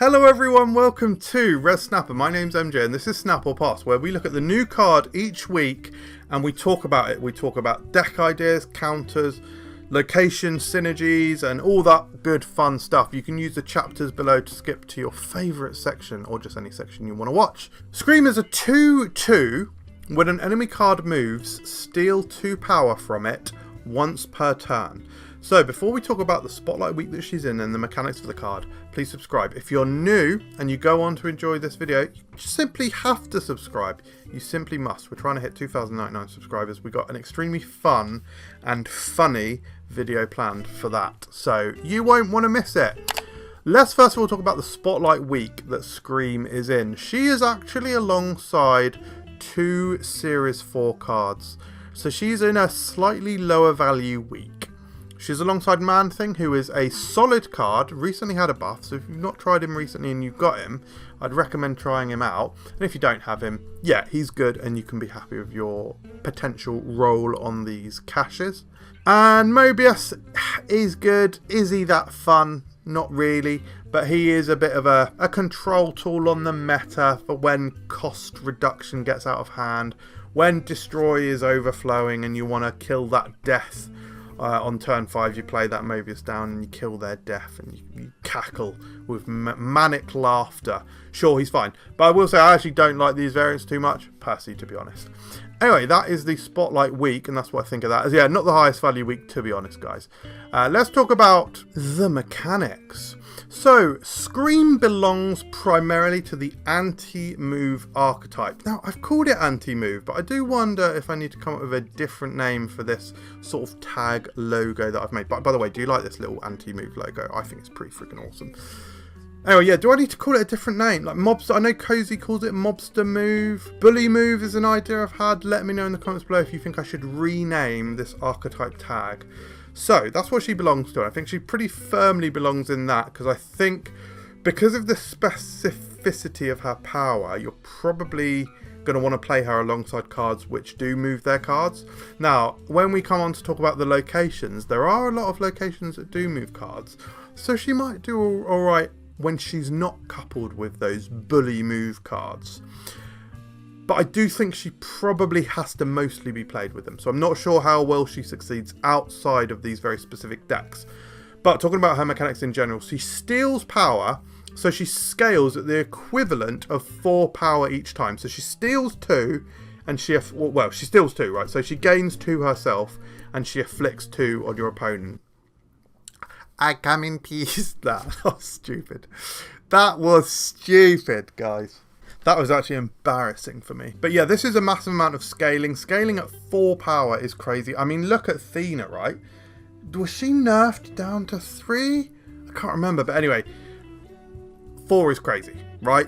Hello everyone, welcome to Res Snapper. My name's MJ and this is Snap or Pass, where we look at the new card each week and we talk about it. We talk about deck ideas, counters, location synergies and all that good fun stuff. You can use the chapters below to skip to your favourite section or just any section you want to watch. Scream is a 2/2. When an enemy card moves, steal 2 power from it once per turn. So before we talk about the spotlight week that she's in and the mechanics of the card, please subscribe. If you're new and you go on to enjoy this video, you simply have to subscribe. You simply must. We're trying to hit 2,099 subscribers. We got an extremely fun and funny video planned for that, so you won't want to miss it. Let's first of all talk about the spotlight week that Scream is in. She is actually alongside 2 Series 4 cards, so she's in a slightly lower value week. She's alongside Man-Thing, who is a solid card, recently had a buff, so if you've not tried him recently and you've got him, I'd recommend trying him out. And if you don't have him, yeah, he's good and you can be happy with your potential roll on these caches. And Mobius is good. Is he that fun? Not really, but he is a bit of a control tool on the meta for when cost reduction gets out of hand, when Destroy is overflowing and you want to kill that death. On turn 5 you play that Mobius down and you kill their death and you cackle with manic laughter. Sure, he's fine, but I will say I actually don't like these variants too much, personally, to be honest. Anyway, that is the spotlight week and that's what I think of that. Yeah, not the highest value week, to be honest, guys. Let's talk about the mechanics. So, Scream belongs primarily to the anti-move archetype. Now, I've called it anti-move, but I do wonder if I need to come up with a different name for this sort of tag logo that I've made. By the way, do you like this little anti-move logo? I think it's pretty freaking awesome. Anyway, yeah, do I need to call it a different name? Like Mobster, I know Cozy calls it Mobster Move. Bully Move is an idea I've had. Let me know in the comments below if you think I should rename this archetype tag. So, that's what she belongs to. I think she pretty firmly belongs in that, because I think because of the specificity of her power, you're probably going to want to play her alongside cards which do move their cards. Now, when we come on to talk about the locations, there are a lot of locations that do move cards, so she might do alright when she's not coupled with those bully move cards. But I do think she probably has to mostly be played with them. So I'm not sure how well she succeeds outside of these very specific decks. But talking about her mechanics in general, she steals power. So she scales at the equivalent of 4 power each time. So she steals 2 and she steals 2, right? So she gains 2 herself and she afflicts 2 on your opponent. I come in peace. That was stupid. That was stupid, guys. That was actually embarrassing for me. But yeah, this is a massive amount of scaling. Scaling at 4 power is crazy. I mean, look at Thena, right? Was she nerfed down to 3? I can't remember. But anyway, 4 is crazy, right?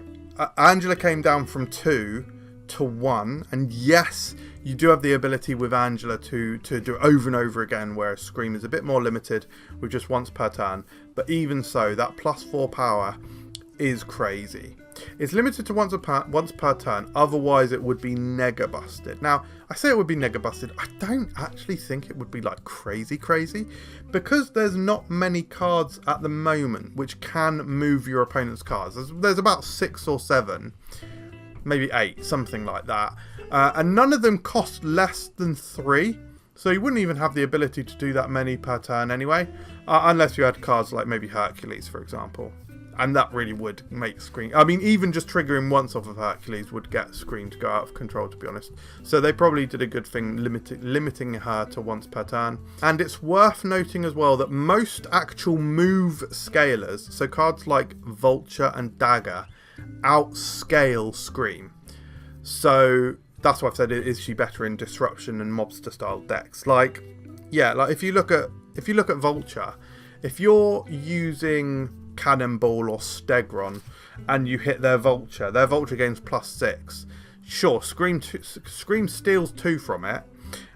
Angela came down from 2 to 1. And yes, you do have the ability with Angela to do it over and over again, whereas Scream is a bit more limited with just once per turn. But even so, that plus 4 power is crazy. It's limited to once per turn, otherwise it would be nega busted. Now, I say it would be nega busted, I don't actually think it would be like crazy, because there's not many cards at the moment which can move your opponent's cards. There's about 6 or 7, maybe 8, something like that. And none of them cost less than 3, so you wouldn't even have the ability to do that many per turn anyway, unless you had cards like maybe Hercules, for example. And that really would make Scream... I mean, even just triggering once off of Hercules would get Scream to go out of control, to be honest. So they probably did a good thing limiting her to once per turn. And it's worth noting as well that most actual move scalers, so cards like Vulture and Dagger, outscale Scream. So that's what I've said, is she better in Disruption and Mobster style decks? Like, yeah, like if you look at Vulture, if you're using Cannonball or Stegron and you hit their Vulture gains +6. Sure, Scream steals 2 from it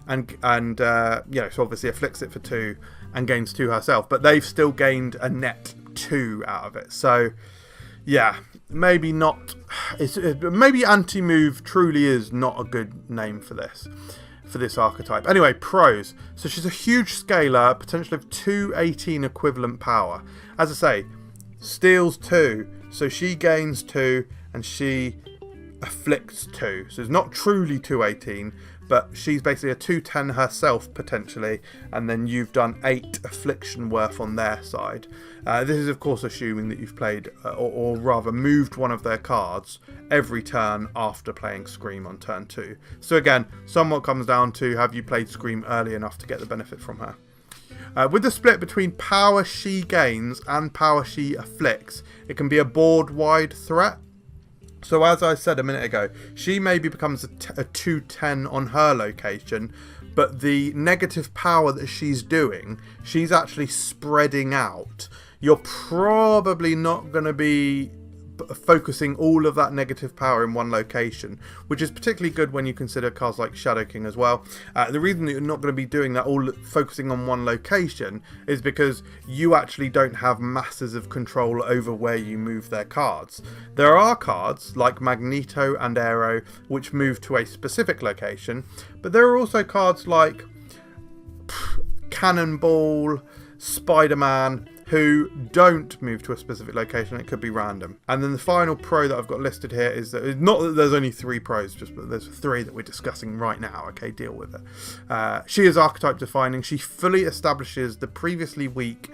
and you know, so obviously afflicts it for 2 and gains 2 herself, but they've still gained a net 2 out of it. So yeah, maybe not. Maybe anti-move truly is not a good name for this archetype. Anyway, pros. So she's a huge scaler, potential of 218 equivalent power. As I say, steals 2, So she gains 2 and she afflicts 2. So it's not truly 218, but she's basically a 210 herself potentially, and then you've done 8 affliction worth on their side. This is of course assuming that you've played, or rather moved one of their cards every turn after playing Scream on turn 2. So again, somewhat comes down to, have you played Scream early enough to get the benefit from her. With the split between power she gains and power she afflicts, it can be a board-wide threat. So as I said a minute ago, she maybe becomes a 210 on her location, but the negative power that she's doing, she's actually spreading out. You're probably not going to be focusing all of that negative power in one location, which is particularly good when you consider cards like Shadow King as well. The reason that you're not going to be doing that, all focusing on one location, is because you actually don't have masses of control over where you move their cards. There are cards like Magneto and Arrow which move to a specific location, but there are also cards like Cannonball, Spider-Man, who don't move to a specific location. It could be random. And then the final pro that I've got listed here is that, not that there's only 3 pros, just that there's 3 that we're discussing right now. Okay, deal with it. She is archetype defining. She fully establishes the previously weak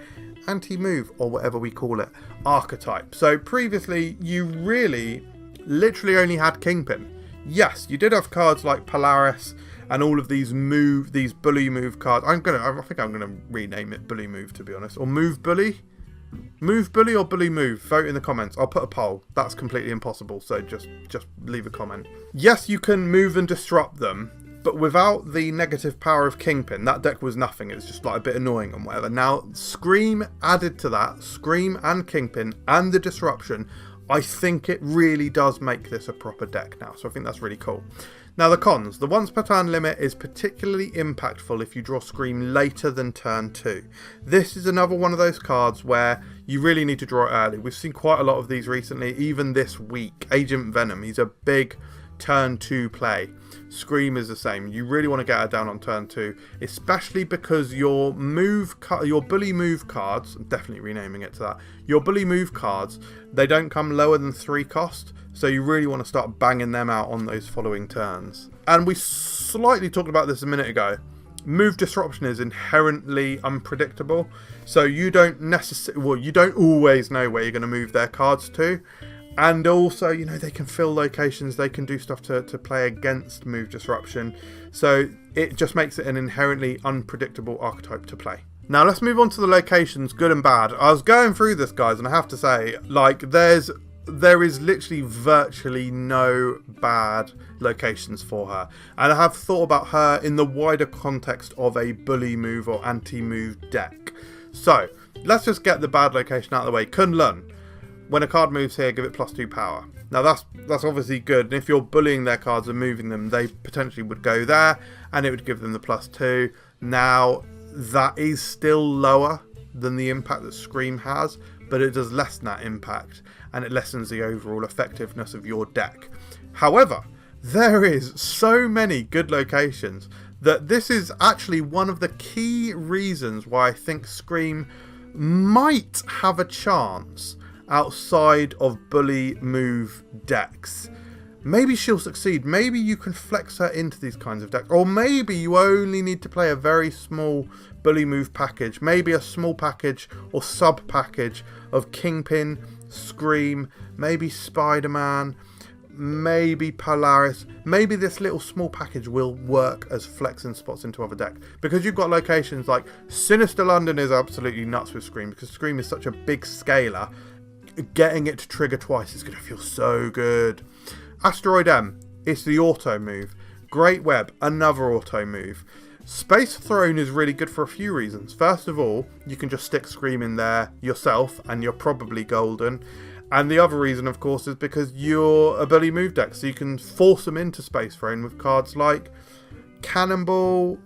anti-move, or whatever we call it, archetype. So previously you really literally only had Kingpin. Yes, you did have cards like Polaris and all of these bully move cards. I think I'm gonna rename it bully move, to be honest, or move bully or bully move. Vote in the comments. I'll put a poll. That's completely impossible, so just leave a comment. Yes, you can move and disrupt them, but without the negative power of Kingpin, that deck was nothing. It's just like a bit annoying and whatever. Now Scream added to that, Scream and Kingpin and the disruption, I think it really does make this a proper deck now. So I think that's really cool. Now the cons. The once per turn limit is particularly impactful if you draw Scream later than turn 2. This is another one of those cards where you really need to draw it early. We've seen quite a lot of these recently, even this week. Agent Venom, he's a big turn 2 play. Scream is the same. You really want to get her down on turn 2, especially because your bully move cards, I'm definitely renaming it to that, your bully move cards, they don't come lower than 3 cost. So you really want to start banging them out on those following turns. And we slightly talked about this a minute ago. Move disruption is inherently unpredictable. So you don't you don't always know where you're going to move their cards to. And also, you know, they can fill locations, they can do stuff to play against move disruption. So it just makes it an inherently unpredictable archetype to play. Now let's move on to the locations, good and bad. I was going through this, guys, and I have to say, like, there is literally virtually no bad locations for her. And I have thought about her in the wider context of a bully move or anti-move deck. So, let's just get the bad location out of the way. Kunlun. When a card moves here, give it +2 power. Now that's obviously good. And if you're bullying their cards and moving them, they potentially would go there, and it would give them the +2. Now, that is still lower than the impact that Scream has, but it does lessen that impact, and it lessens the overall effectiveness of your deck. However, there is so many good locations that this is actually one of the key reasons why I think Scream might have a chance outside of bully move decks. Maybe she'll succeed. Maybe you can flex her into these kinds of decks. Or maybe you only need to play a very small bully move package. Maybe a small package or sub package of Kingpin, Scream, maybe Spider-Man, maybe Polaris. Maybe this little small package will work as flexing spots into other decks. Because you've got locations like Sinister London is absolutely nuts with Scream, because Scream is such a big scaler. Getting it to trigger twice is going to feel so good. Asteroid M, it's the auto move. Great Web, another auto move. Space Throne is really good for a few reasons. First of all, you can just stick Scream in there yourself and you're probably golden. And the other reason, of course, is because you're a bully move deck, so you can force them into Space Throne with cards like Cannonball.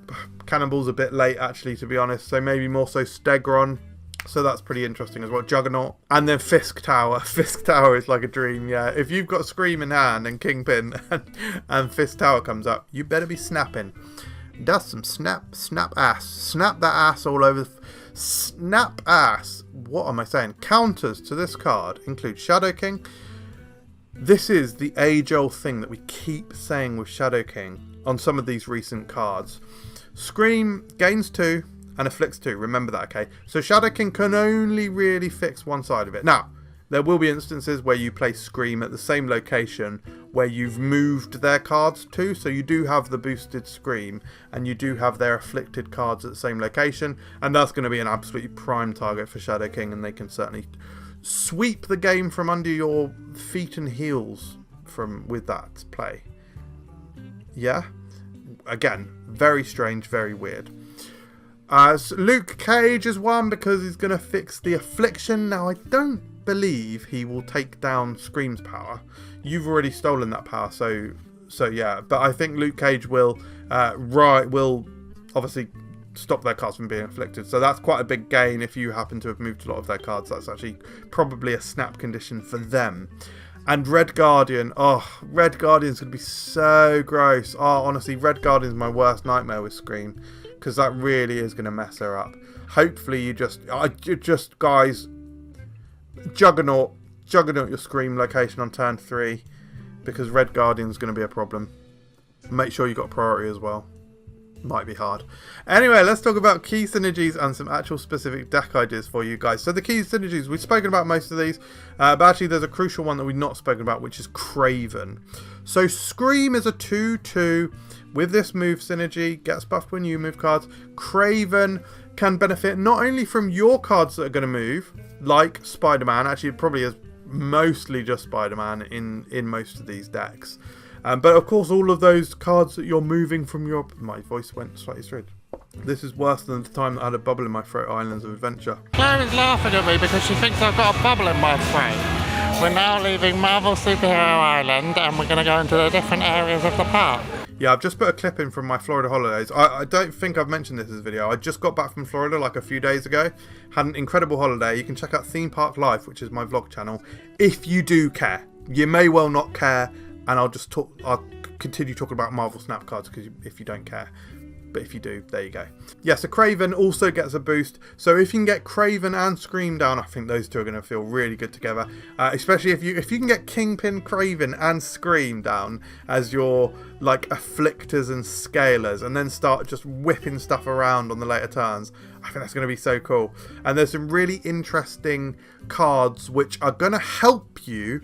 Cannonball's a bit late, actually, to be honest, so maybe more so Stegron. So that's pretty interesting as well. Juggernaut. And then Fisk Tower. Fisk Tower is like a dream, yeah. If you've got Scream in hand and Kingpin and Fisk Tower comes up, you better be snapping. Does some snap ass. Snap that ass all over. Snap ass, what am I saying? Counters to this card include Shadow King. This is the age-old thing that we keep saying with Shadow King on some of these recent cards. Scream gains 2 and afflicts 2. Remember that, okay? So Shadow King can only really fix one side of it. Now, there will be instances where you play Scream at the same location where you've moved their cards to. So you do have the boosted Scream and you do have their afflicted cards at the same location. And that's going to be an absolutely prime target for Shadow King, and they can certainly sweep the game from under your feet and heels with that play. Yeah? Again, very strange, very weird. So Luke Cage is one because he's going to fix the affliction. Now, I don't believe he will take down Scream's power. You've already stolen that power, so yeah. But I think Luke Cage will obviously stop their cards from being afflicted. So that's quite a big gain if you happen to have moved a lot of their cards. That's actually probably a snap condition for them. And Red Guardian. Oh, Red Guardian's going to be so gross. Oh, honestly, Red Guardian's my worst nightmare with Scream, because that really is going to mess her up. Hopefully you just guys, Juggernaut your Scream location on turn 3, because Red Guardian's going to be a problem. Make sure you got priority as well. Might be hard. Anyway, let's talk about key synergies and some actual specific deck ideas for you guys. So the key synergies, we've spoken about most of these, but actually there's a crucial one that we've not spoken about, which is Craven. So Scream is a 2/2 with this move synergy, gets buffed when you move cards. Craven can benefit not only from your cards that are going to move, like Spider-Man, actually it probably is mostly just Spider-Man in most of these decks. But of course, all of those cards that you're moving from your... My voice went slightly straight. This is worse than the time that I had a bubble in my throat, Islands of Adventure. Claire is laughing at me because she thinks I've got a bubble in my throat. We're now leaving Marvel Superhero Island and we're going to go into the different areas of the park. Yeah, I've just put a clip in from my Florida holidays. I don't think I've mentioned this in this video. I just got back from Florida like a few days ago. Had an incredible holiday. You can check out Theme Park Life, which is my vlog channel, if you do care. You may well not care. And I'll continue talking about Marvel Snap cards because if you don't care. But if you do, there you go. Yeah, so Craven also gets a boost. So if you can get Craven and Scream down, I think those two are going to feel really good together. Especially if you can get Kingpin, Craven and Scream down as your like afflictors and scalers, and then start just whipping stuff around on the later turns. I think that's going to be so cool. And there's some really interesting cards which are going to help you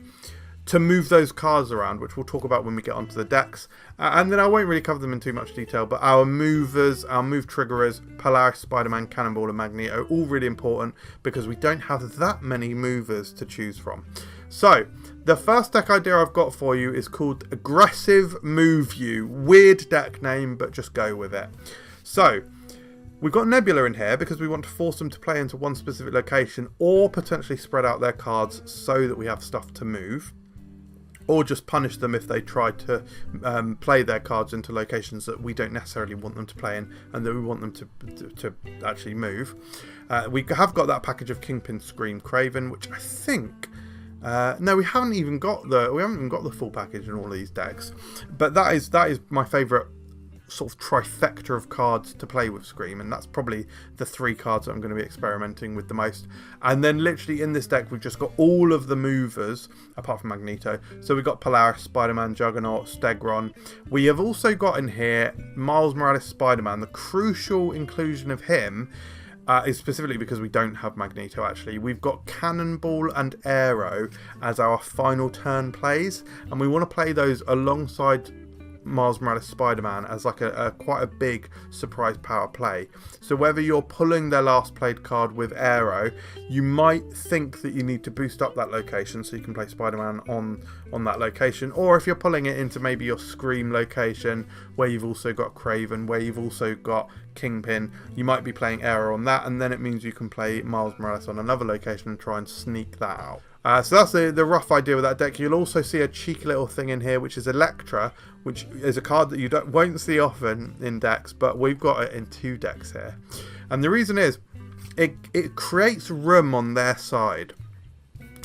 to move those cards around, which we'll talk about when we get onto the decks. And then I won't really cover them in too much detail, but our movers, our move triggerers, Polaris, Spider-Man, Cannonball and Magneto, are all really important because we don't have that many movers to choose from. So, the first deck idea I've got for you is called Aggressive Move You. Weird deck name, but just go with it. So, we've got Nebula in here because we want to force them to play into one specific location or potentially spread out their cards so that we have stuff to move. Or just punish them if they try to play their cards into locations that we don't necessarily want them to play in and that we want them to actually move. We have got that package of Kingpin, Scream, Craven, which I think... no, we haven't even got the full package in all of these decks. But that is my favourite sort of trifecta of cards to play with Scream, and that's probably the 3 cards that I'm going to be experimenting with the most. And then literally in this deck we've just got all of the movers apart from Magneto. So we've got Polaris, Spider-Man, Juggernaut, Stegron. We have also got in here Miles Morales Spider-Man. The crucial inclusion of him is specifically because we don't have Magneto actually. We've got Cannonball and Arrow as our final turn plays, and we want to play those alongside Miles Morales Spider-Man as like quite a big surprise power play. So whether you're pulling their last played card with Arrow, you might think that you need to boost up that location so you can play Spider-Man on that location, or if you're pulling it into maybe your Scream location where you've also got Craven, where you've also got Kingpin, you might be playing Arrow on that, and then it means you can play Miles Morales on another location and try and sneak that out. So that's the rough idea with that deck. You'll also see a cheeky little thing in here, which is Elektra, which is a card that you won't see often in decks, but we've got it in 2 decks here. And the reason is, it creates room on their side.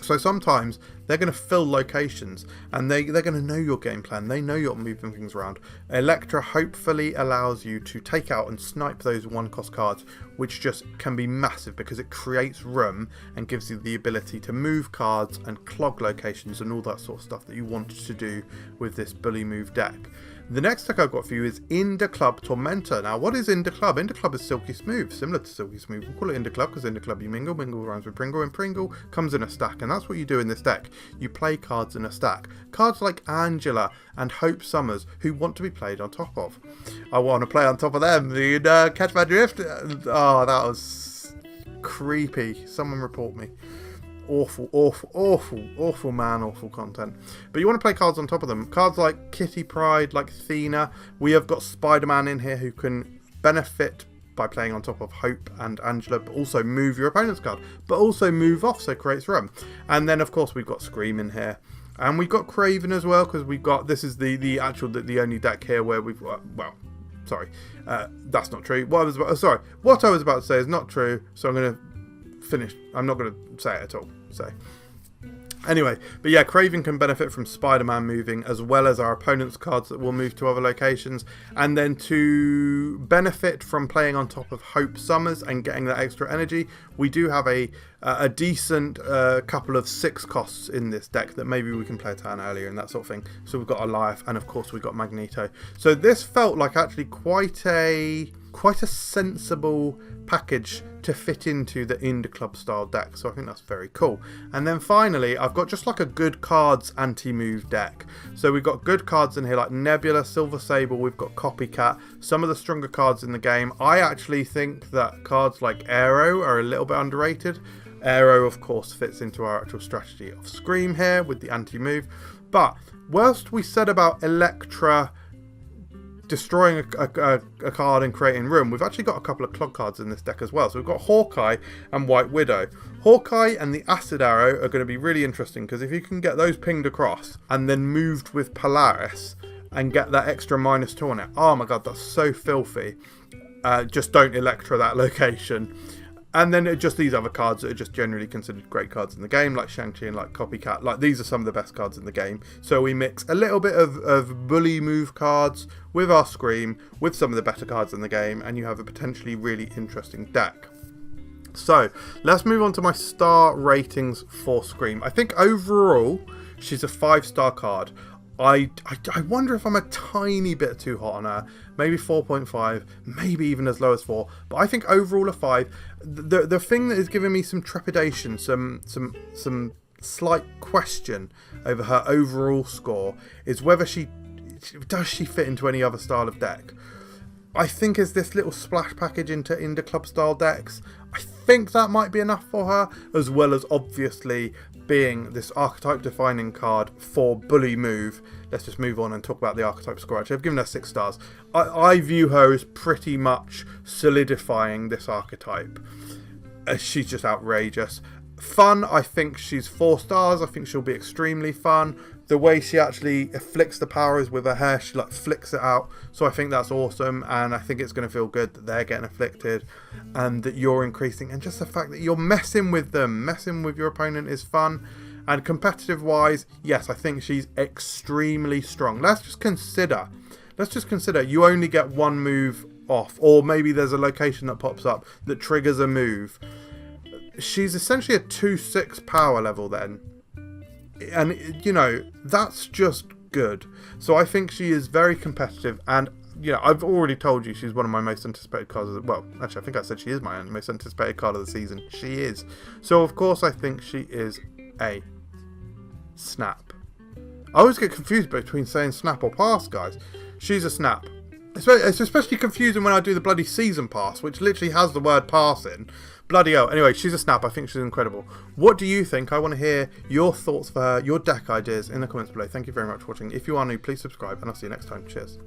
So sometimes they're going to fill locations, and they're going to know your game plan. They know you're moving things around. Electra hopefully allows you to take out and snipe those 1-cost cards, which just can be massive because it creates room and gives you the ability to move cards and clog locations and all that sort of stuff that you want to do with this bully move deck. The next deck I've got for you is Inda Club Tormentor. Now, what is Inda Club? Inda Club is Silky Smooth, similar to Silky Smooth. We'll call it Inda Club because Inda Club you mingle. Mingle rhymes with Pringle, and Pringle comes in a stack. And that's what you do in this deck. You play cards in a stack. Cards like Angela and Hope Summers, who want to be played on top of. I want to play on top of them. You catch my drift? Oh, that was creepy. Someone report me. Awful man, awful content. But you want to play cards on top of them. Cards like Kitty Pryde, like Thena. We have got Spider-Man in here who can benefit by playing on top of Hope and Angela, but also move your opponent's card, but also move off, so it creates room. And then of course we've got Scream in here. And we've got Craven as well, because we've got, this is the only deck here where we've got, well, sorry, that's not true. What I was about to say is not true, so I'm going to finish. I'm not going to say it at all. So anyway, but yeah, Craven can benefit from Spider-Man moving, as well as our opponent's cards that will move to other locations. And then to benefit from playing on top of Hope Summers and getting that extra energy, we do have a decent couple of 6 costs in this deck that maybe we can play a turn earlier and that sort of thing. So we've got Elias, and of course we've got Magneto. So this felt like actually quite a sensible package to fit into the Inda Club style deck, so I think that's very cool. And then finally, I've got just like a good cards anti-move deck. So we've got good cards in here like Nebula, Silver Sable, we've got Copycat, some of the stronger cards in the game. I actually think that cards like Aero are a little bit underrated. Aero, of course, fits into our actual strategy of Scream here with the anti-move. But whilst we said about Electra destroying a card and creating room, we've actually got a couple of clog cards in this deck as well. So we've got Hawkeye and White Widow. Hawkeye and the Acid Arrow are going to be really interesting, because if you can get those pinged across and then moved with Polaris and get that extra -2 on it, oh my god, that's so filthy. Just don't Electra that location. And then just these other cards that are just generally considered great cards in the game, like Shang-Chi and like Copycat. Like, these are some of the best cards in the game. So we mix a little bit of bully move cards with our Scream, with some of the better cards in the game, and you have a potentially really interesting deck. So let's move on to my star ratings for Scream. I think overall she's a 5-star card. I wonder if I'm a tiny bit too hot on her. Maybe 4.5, maybe even as low as 4. But I think overall a 5. The thing that is giving me some trepidation, some slight question over her overall score is whether does she fit into any other style of deck. I think as this little splash package into Inda Club style decks, I think that might be enough for her, as well as obviously being this archetype defining card for bully move. Let's just move on and talk about the archetype score. Actually, I've given her 6 stars. I view her as pretty much solidifying this archetype. She's just outrageous. Fun, I think she's 4 stars. I think she'll be extremely fun. The way she actually afflicts the powers with her hair, she like flicks it out. So I think that's awesome, and I think it's going to feel good that they're getting afflicted and that you're increasing. And just the fact that you're messing with them, messing with your opponent is fun. And competitive wise, yes, I think she's extremely strong. Let's just consider you only get 1 move off, or maybe there's a location that pops up that triggers a move. She's essentially a 2/6 power level then. And, you know, that's just good. So I think she is very competitive. And, you know, I've already told you she's one of my most anticipated cards. Well, actually, I think I said she is my most anticipated card of the season. She is. So, of course, I think she is a snap. I always get confused between saying snap or pass, guys. She's a snap. It's especially confusing when I do the bloody season pass, which literally has the word pass in. Bloody hell. Anyway, she's a snap. I think she's incredible. What do you think? I want to hear your thoughts for her, your deck ideas in the comments below. Thank you very much for watching. If you are new, please subscribe, and I'll see you next time. Cheers.